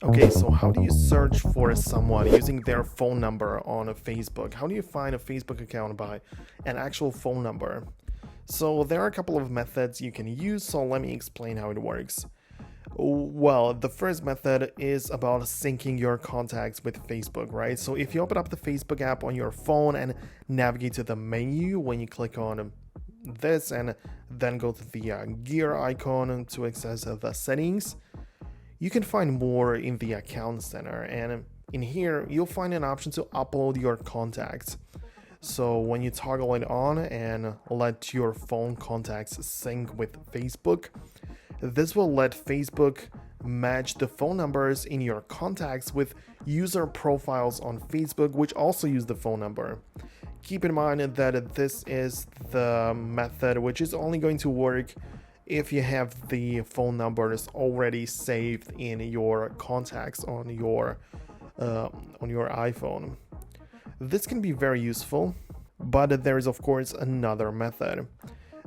Okay, so how do you search for someone using their phone number on a Facebook? How do you find a Facebook account by an actual phone number? So there are a couple of methods you can use, so let me explain how it works. Well, the first method is about syncing your contacts with Facebook, right? So if you open up the Facebook app on your phone and navigate to the menu when you click on this and then go to the gear icon to access the settings, you can find more in the account center, and in here you'll find an option to upload your contacts. So when you toggle it on and let your phone contacts sync with Facebook, this will let Facebook match the phone numbers in your contacts with user profiles on Facebook which also use the phone number. Keep in mind that this is the method which is only going to work if you have the phone numbers already saved in your contacts on your iPhone. This can be very useful, but there is of course another method.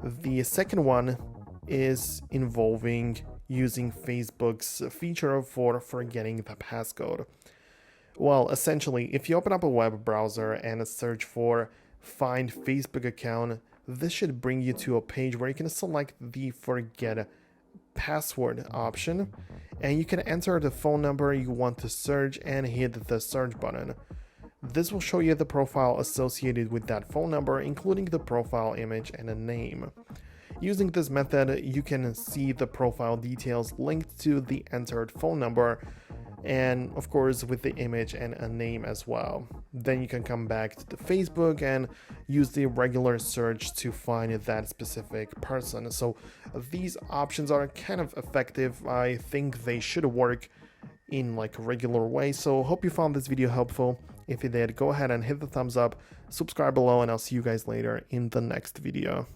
The second one is involving using Facebook's feature for forgetting the passcode. Well, essentially, if you open up a web browser and search for Find Facebook Account, this should bring you to a page where you can select the Forget Password option, and you can enter the phone number you want to search and hit the search button. This will show you the profile associated with that phone number, including the profile image and a name. Using this method, you can see the profile details linked to the entered phone number, and of course with the image and a name as well. Then you can come back to the Facebook and use the regular search to find that specific person. So these options are kind of effective. I think they should work in like a regular way. So hope you found this video helpful. If you did, go ahead and hit the thumbs up, subscribe below, and I'll see you guys later in the next video.